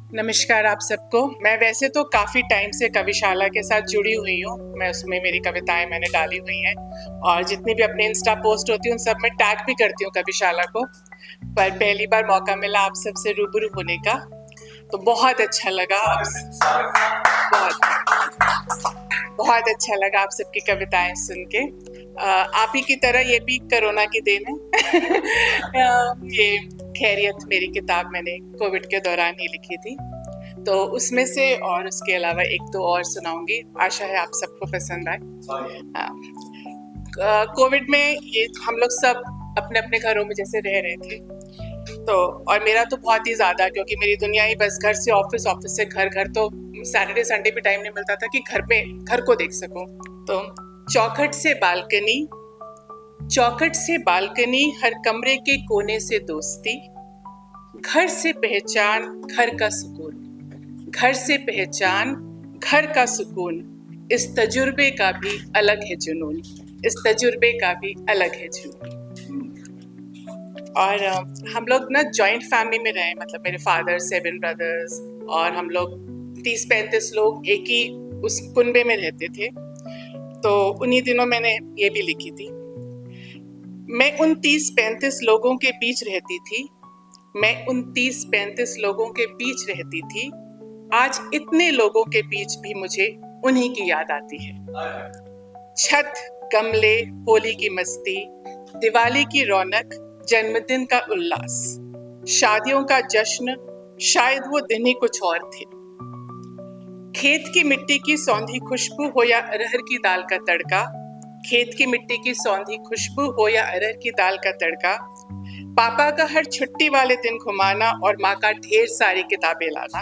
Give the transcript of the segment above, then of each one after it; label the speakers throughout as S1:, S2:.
S1: नमस्कार आप सबको। मैं वैसे तो काफ़ी टाइम से कविशाला के साथ जुड़ी हुई हूँ। मैं उसमें मेरी कविताएं मैंने डाली हुई हैं और जितनी भी अपने इंस्टा पोस्ट होती हैं उन सब में टैग भी करती हूँ कविशाला को। पर पहली बार मौका मिला आप सबसे रूबरू होने का, तो बहुत अच्छा लगा। बहुत अच्छा लगा आप सबकी कविताएं सुन के। आप ही की तरह ये भी कोरोना की देन है। ये खैरियत मेरी किताब मैंने कोविड के दौरान ही लिखी थी, तो उसमें से और उसके अलावा एक दो और सुनाऊंगी। आशा है आप सबको पसंद आए। कोविड में ये हम लोग सब अपने अपने घरों में जैसे रह रहे थे, तो और मेरा तो बहुत ही ज़्यादा, क्योंकि मेरी दुनिया ही बस घर से ऑफिस, ऑफिस से घर, घर तो सैटरडे संडे भी टाइम नहीं मिलता था कि घर को देख सकूं। तो चौखट से बालकनी, हर कमरे के कोने से दोस्ती, घर से पहचान घर का सुकून, घर से पहचान घर का सुकून, इस तजुर्बे का भी अलग है जुनून, इस तजुर्बे का भी अलग है जुनून। और हम लोग ना जॉइंट फैमिली में रहे, मतलब मेरे फादर 7 ब्रदर्स और हम लोग 30-35 लोग एक ही उस कुनबे में रहते थे। तो उन्हीं दिनों मैंने ये भी लिखी थी। मैं उन 30-35 लोगों के बीच रहती थी, मैं उन 30-35 लोगों के बीच रहती थी। आज इतने लोगों के बीच भी मुझे उन्हीं की याद आती है। छत, गमले, होली की मस्ती, दिवाली की रौनक, जन्मदिन का उल्लास, शादियों का जश्न, शायद वो दिन ही कुछ और थे। खेत की मिट्टी की सौंधी खुशबू हो या अरहर की दाल का तड़का, खेत की मिट्टी की सौंधी खुशबू हो या अरहर की दाल का तड़का, पापा का हर छुट्टी वाले दिन घुमाना और माँ का ढेर सारी किताबें लाना।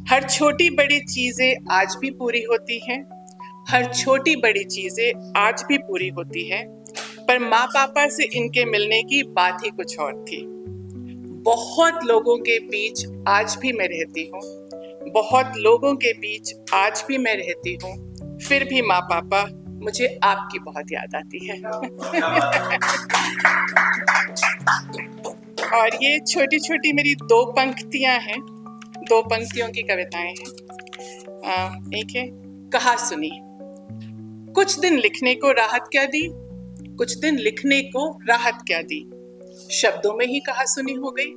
S1: हर छोटी बड़ी चीजें आज भी पूरी होती हैं, हर छोटी बड़ी चीजें आज भी पूरी होती हैं, पर माँ पापा से इनके मिलने की बात ही कुछ और थी। बहुत लोगों के बीच आज भी मैं रहती हूँ, बहुत लोगों के बीच आज भी मैं रहती हूँ, फिर भी माँ पापा मुझे आपकी बहुत याद आती है। और ये छोटी छोटी मेरी 2 पंक्तियां हैं, 2 पंक्तियों की कविताएं हैं। एक है कहा सुनी। कुछ दिन लिखने को राहत क्या दी, कुछ दिन लिखने को राहत क्या दी, शब्दों में ही कहा सुनी हो गई,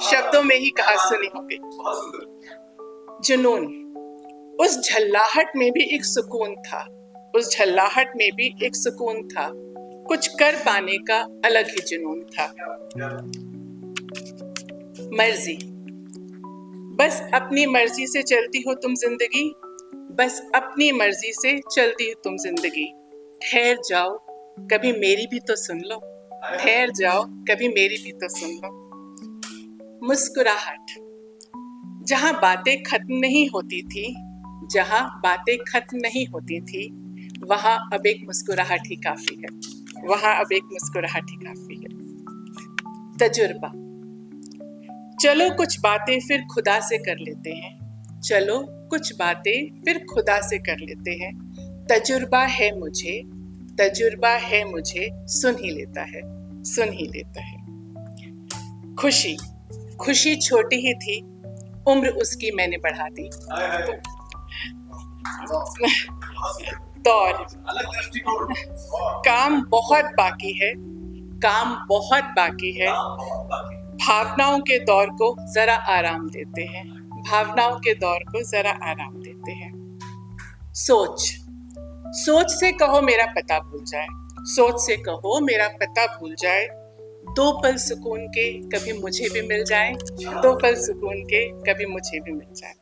S1: शब्दों में ही कहा सुनी हो गई। जुनून, उस झल्लाहट में भी एक सुकून था, उस झल्लाहट में भी एक सुकून था, कुछ कर पाने का अलग ही जुनून था। मर्जी, बस अपनी मर्जी से चलती हो तुम जिंदगी, बस अपनी मर्जी से चलती हो तुम जिंदगी। ठहर जाओ कभी मेरी भी तो सुन लो, ठहर जाओ कभी मेरी भी तो सुन लो। मुस्कुराहट, जहां बातें खत्म नहीं होती थी, जहां बातें खत्म नहीं होती थी, वहां अब एक मुस्कुराहट ही काफी है, वहां अब एक मुस्कुराहट ही काफी है। तजुर्बा, चलो कुछ बातें फिर खुदा से कर लेते हैं, चलो कुछ बातें फिर खुदा से कर लेते हैं। तजुर्बा है मुझे, तजुर्बा है मुझे, सुन ही लेता है, सुन ही लेता है। खुशी, खुशी छोटी ही थी, उम्र उसकी मैंने बढ़ा दी। दौर, काम बहुत बाकी है, काम बहुत बाकी है, भावनाओं के दौर को जरा आराम देते हैं, भावनाओं के दौर को जरा आराम देते हैं। सोच, सोच से कहो मेरा पता भूल जाए, सोच से कहो मेरा पता भूल जाए। 2 पल सुकून के कभी मुझे भी मिल जाए, 2 पल सुकून के कभी मुझे भी मिल जाए।